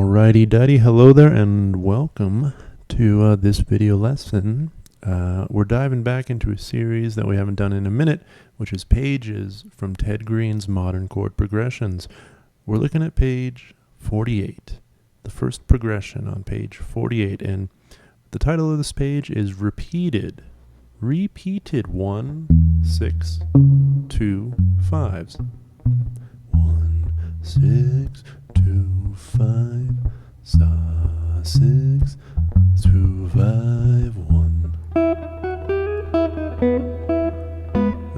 Alrighty-dighty, hello there and welcome to this video lesson. We're diving back into a series that we haven't done in a minute, which is pages from Ted Greene's Modern Chord Progressions. We're looking at page 48, the first progression on page 48, and the title of this page is Repeated. Repeated 1, 6, 2, 5s. 1, 6, 2, 5, sa, 6, 2, 5, 1.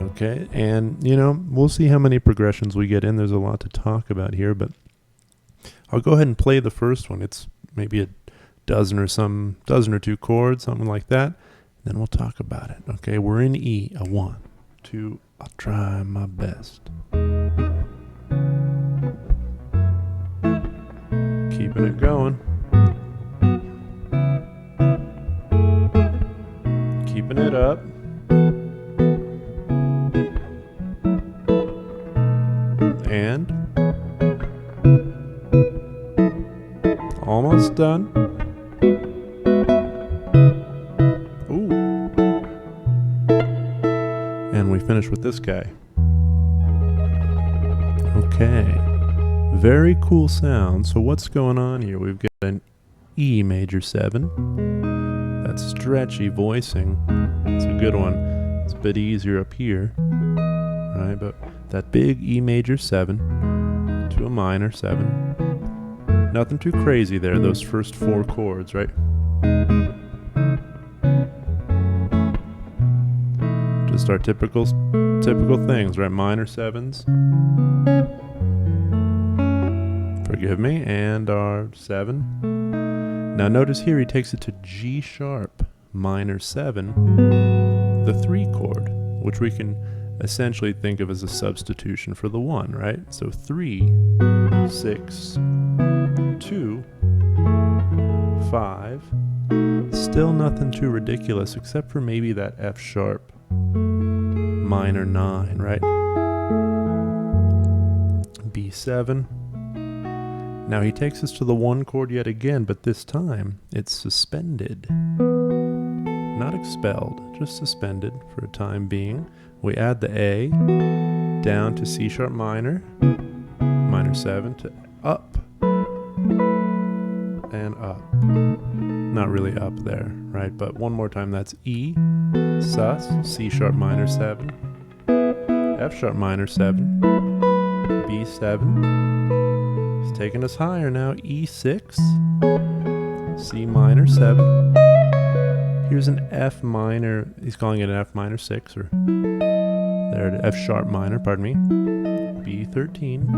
Okay, and we'll see how many progressions we get in. There's a lot to talk about here, but I'll go ahead and play the first one. It's maybe a dozen or two chords, something like that. Then we'll talk about it. Okay, we're in E, a 1, 2, I'll try my best. Keeping it going. Keeping it up. And almost done. Ooh. And we finish with this guy. Okay. Very cool sound. So what's going on here? We've got an E major 7. That's stretchy voicing. It's a good one. It's a bit easier up here. Right, but that big E major 7 to a minor 7. Nothing too crazy there, those first 4 chords, right? Just our typical things, right? Minor 7s. Forgive me, and our 7. Now notice here he takes it to G sharp, minor 7, the 3 chord, which we can essentially think of as a substitution for the 1, right? So 3, 6, 2, 5. Still nothing too ridiculous except for maybe that F sharp, minor 9, right? B7. Now he takes us to the 1 chord yet again, but this time it's suspended. Not expelled, just suspended for a time being. We add the A down to C sharp minor, minor 7 to up, and up. Not really up there, right? But one more time, that's E, sus, C sharp minor 7, F sharp minor 7, B7. He's taking us higher now, E6, C minor 7. Here's an F minor, he's calling it an F minor 6, or there it is, F sharp minor, pardon me, B13.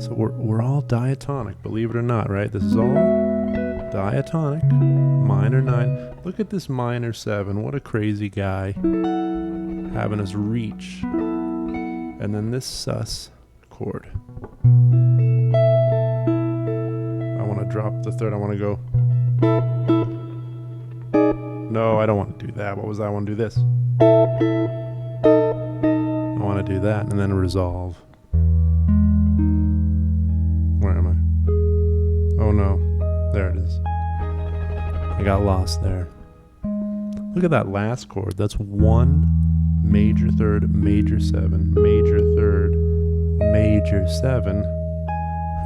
So we're all diatonic, believe it or not, right? This is all diatonic, minor 9. Look at this minor 7, what a crazy guy, having us reach. And then this sus chord. I want to drop the third, I want to go. No, I don't want to do that. What was that? I want to do this. I want to do that and then resolve. Where am I? Oh no. There it is. I got lost there. Look at that last chord. That's 1 major third, major 7, major third, major 7,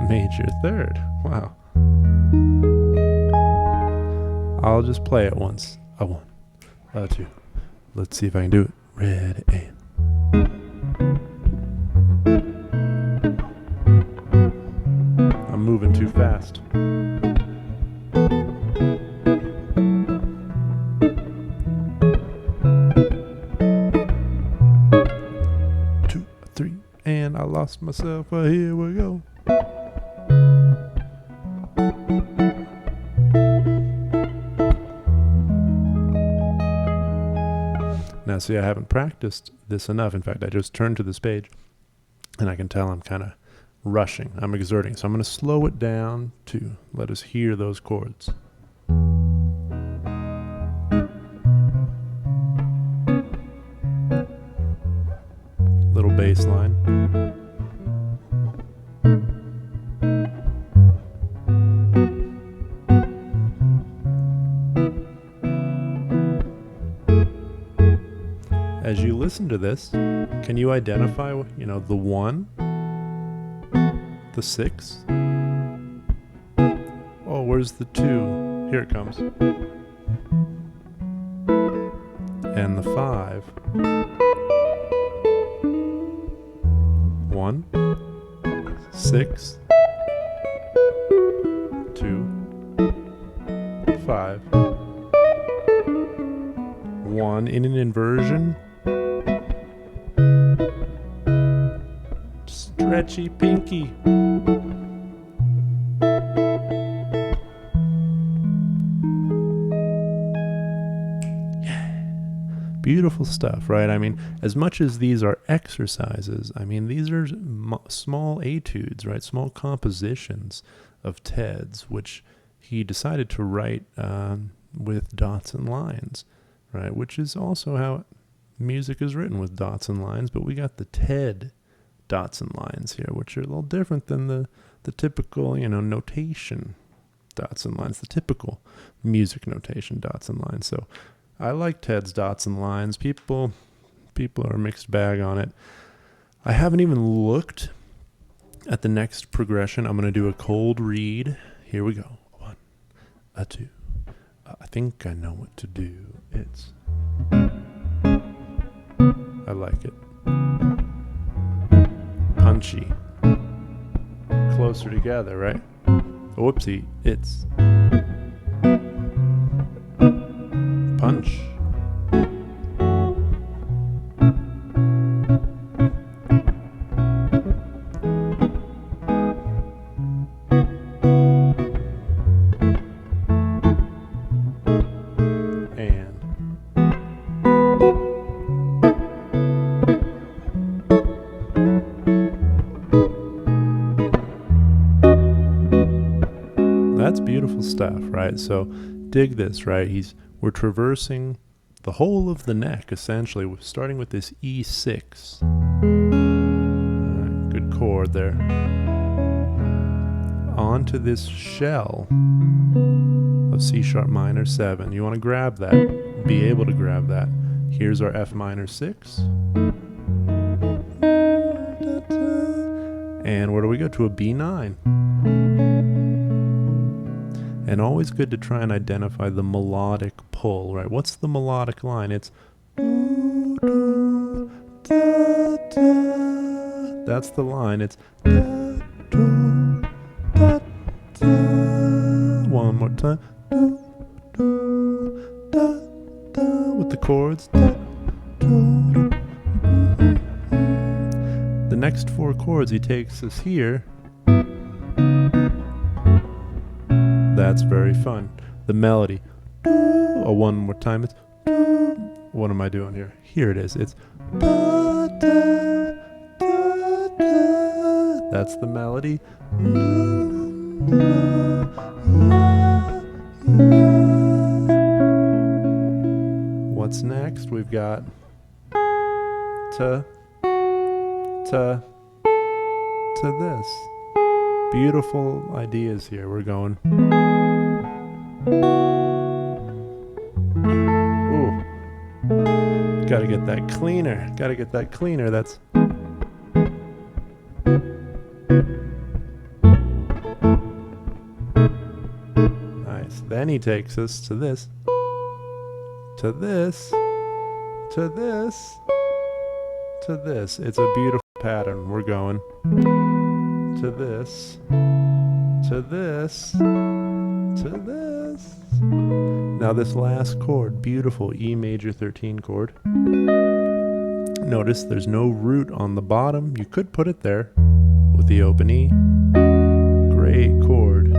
major third. Wow. I'll just play it once. A 1, a 2. Let's see if I can do it. Ready and. I'm moving too fast. 2, 3, and I lost myself. Here we go. Now see, I haven't practiced this enough. In fact, I just turned to this page and I can tell I'm kind of rushing. I'm exerting. So I'm going to slow it down to let us hear those chords. Little bass line. as you listen to this, can you identify, the 1, the 6? Oh, where's the 2? Here it comes. And the 5. 1, 6, 2, 5. 1 in an inversion. Stretchy pinky. Beautiful stuff, right? I mean, as much as these are exercises, I mean, these are small etudes, right? Small compositions of Ted's, which he decided to write with dots and lines, right? Which is also how music is written, with dots and lines, but we got the Ted dots and lines here, which are a little different than the typical, notation dots and lines, the typical music notation dots and lines. So I like Ted's dots and lines. People are a mixed bag on it. I haven't even looked at the next progression. I'm going to do a cold read. Here we go. 1, 2. I think I know what to do. It's... I like it. Punchy. Closer together, right? Whoopsie. It's... punch. That's beautiful stuff, right? So dig this, right? We're traversing the whole of the neck, essentially. We're starting with this E6. Right, good chord there. Onto this shell of C sharp minor 7. You want to grab that, be able to grab that. Here's our F minor 6. And where do we go? To a B9. And always good to try and identify the melodic pull, right? What's the melodic line? It's do, do, da, da. That's the line. It's da, do, da, da. One more time. Do, do, da, da. With the chords. Da, do, do. The next 4 chords he takes us here. That's very fun. The melody. Oh, one more time. It's. What am I doing here? Here it is. It's. Da, da, da, da. That's the melody. What's next? We've got to this. Beautiful ideas here. We're going. Ooh. Gotta get that cleaner. Gotta get that cleaner. That's. Nice. Then he takes us to this. To this. To this. To this. It's a beautiful pattern. We're going. To this, to this, to this. Now this last chord, beautiful E major 13 chord. Notice there's no root on the bottom. You could put it there with the open E. Great chord.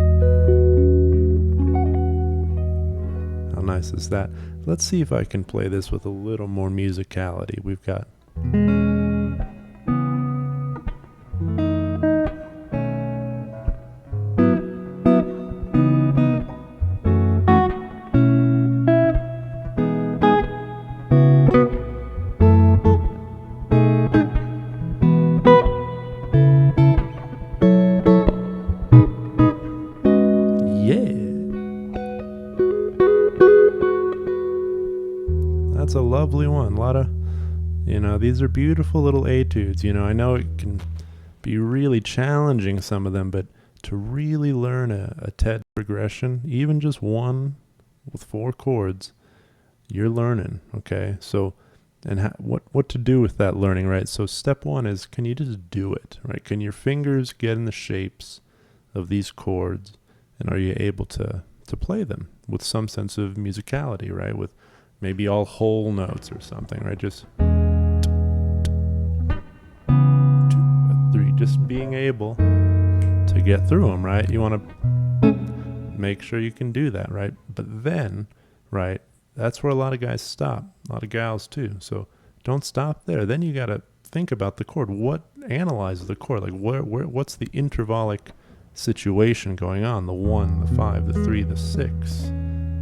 How nice is that? Let's see if I can play this with a little more musicality. We've got... That's a lovely one. A lot of These are beautiful little etudes. I know it can be really challenging, some of them, but to really learn a TED progression, even just one with 4 chords, you're learning, okay? So, and what to do with that learning, right? So step 1 is, can you just do it, right? Can your fingers get in the shapes of these chords, and are you able to play them with some sense of musicality, right? With maybe all whole notes or something, right? Just 2, 3, just being able to get through them, right? You want to make sure you can do that, right? But then, right, that's where a lot of guys stop, a lot of gals too. So don't stop there. Then you got to think about the chord. Analyze the chord? Like what's the intervallic situation going on? The 1, the 5, the 3, the 6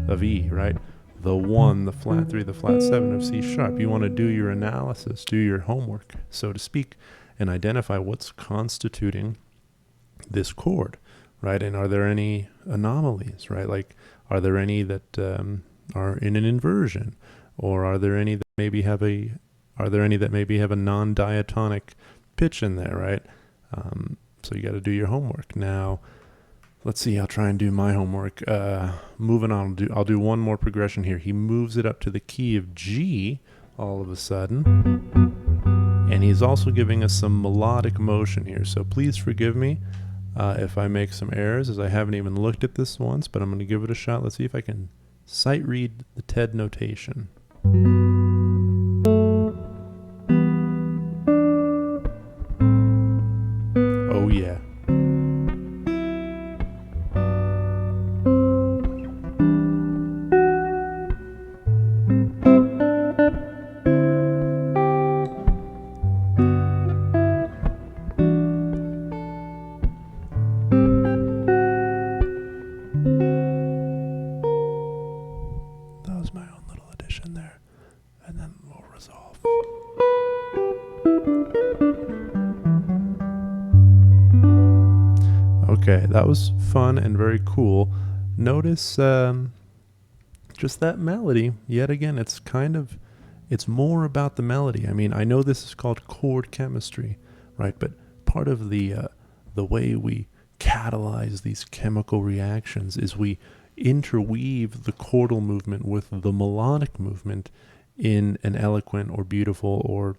of E, right? The 1, the flat 3, the flat 7 of C sharp. You want to do your analysis, do your homework, so to speak, and identify what's constituting this chord, right? And are there any anomalies, right? Like, are there any that are in an inversion, or are there any that maybe have a non-diatonic pitch in there, right? So you got to do your homework. Now, let's see. I'll try and do my homework. Moving on, I'll do one more progression here. He moves it up to the key of G all of a sudden, and he's also giving us some melodic motion here. So please forgive me if I make some errors, as I haven't even looked at this once, but I'm going to give it a shot. Let's see if I can sight read the TED notation. Oh yeah. That was my own little addition there, and then we'll resolve. Okay, that was fun and very cool. Notice just that melody. Yet again, it's more about the melody. I mean, I know this is called chord chemistry, right? But part of the way we catalyze these chemical reactions is we interweave the chordal movement with the melodic movement in an eloquent or beautiful or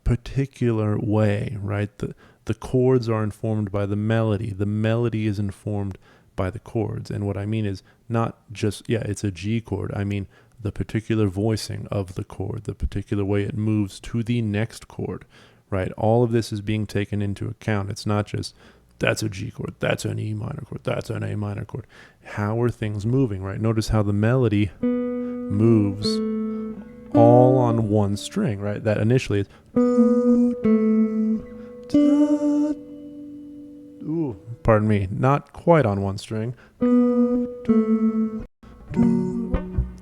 particular way, right? The chords are informed by the melody. The melody is informed by the chords. And what I mean is not just, it's a G chord. I mean the particular voicing of the chord, the particular way it moves to the next chord, right? All of this is being taken into account. It's not just, that's a G chord, that's an E minor chord, that's an A minor chord. How are things moving, right? Notice how the melody moves all on one string, right? That initially is, pardon me, not quite on one string.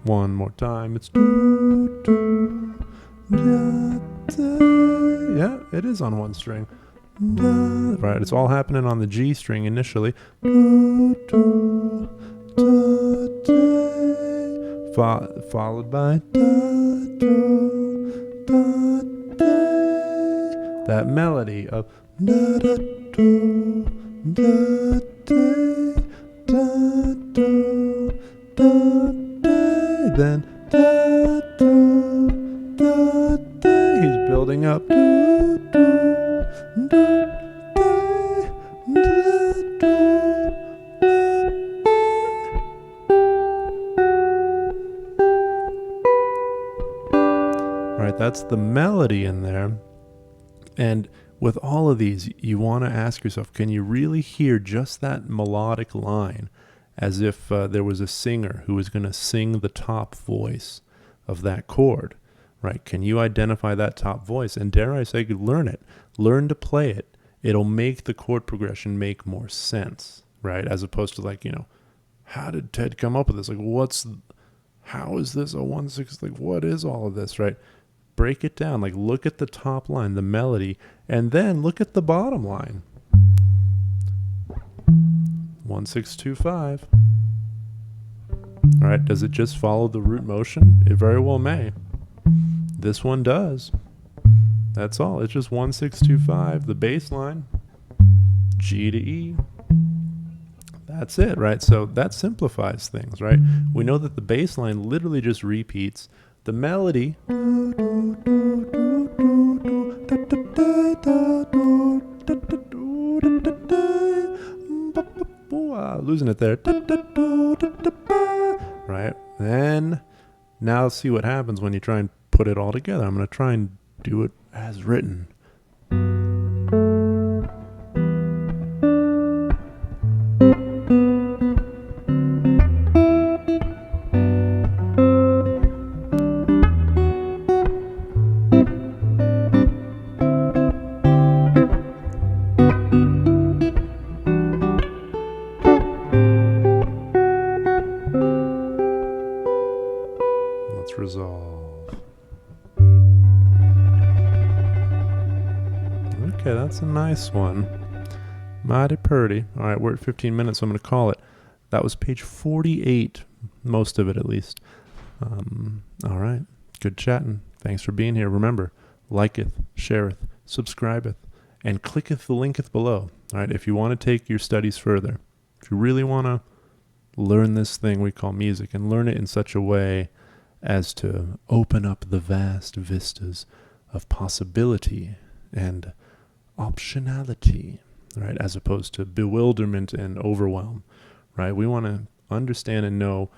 One more time, it's yeah, it is on one string. Right, it's all happening on the G string initially. Followed by that melody of then he's building up. Right, that's the melody in there. And with all of these, you want to ask yourself, can you really hear just that melodic line as if there was a singer who was going to sing the top voice of that chord, right? Can you identify that top voice? And dare I say, learn it. Learn to play it. It'll make the chord progression make more sense, right? As opposed to like, how did Ted come up with this? Like, how is this a 1/6? Like, what is all of this, right? Break it down. Like, look at the top line, the melody, and then look at the bottom line. 1/6 2/5. All right, does it just follow the root motion? It very well may. This one does. That's all. It's just 1, 6, 2, 5, the bass line, G to E. That's it, right? So that simplifies things, right? We know that the bass line literally just repeats the melody. Losing it there. Right? Then now see what happens when you try and put it all together. I'm going to try and do it as written. Let's resolve. Okay, that's a nice one. Mighty purty. All right, we're at 15 minutes, so I'm going to call it. That was page 48, most of it at least. All right, good chatting. Thanks for being here. Remember, liketh, shareth, subscribeth, and clicketh the linketh below. All right, if you want to take your studies further, if you really want to learn this thing we call music and learn it in such a way as to open up the vast vistas of possibility and optionality, right, as opposed to bewilderment and overwhelm, right? We want to understand and know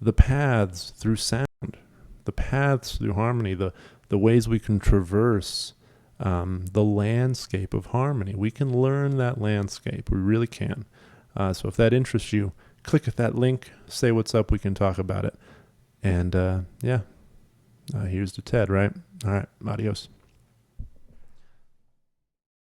the paths through sound, the paths through harmony, the ways we can traverse the landscape of harmony. We can learn that landscape. We really can. So if that interests you, click at that link, say what's up, we can talk about it. And here's to Ted, right? All right, adios.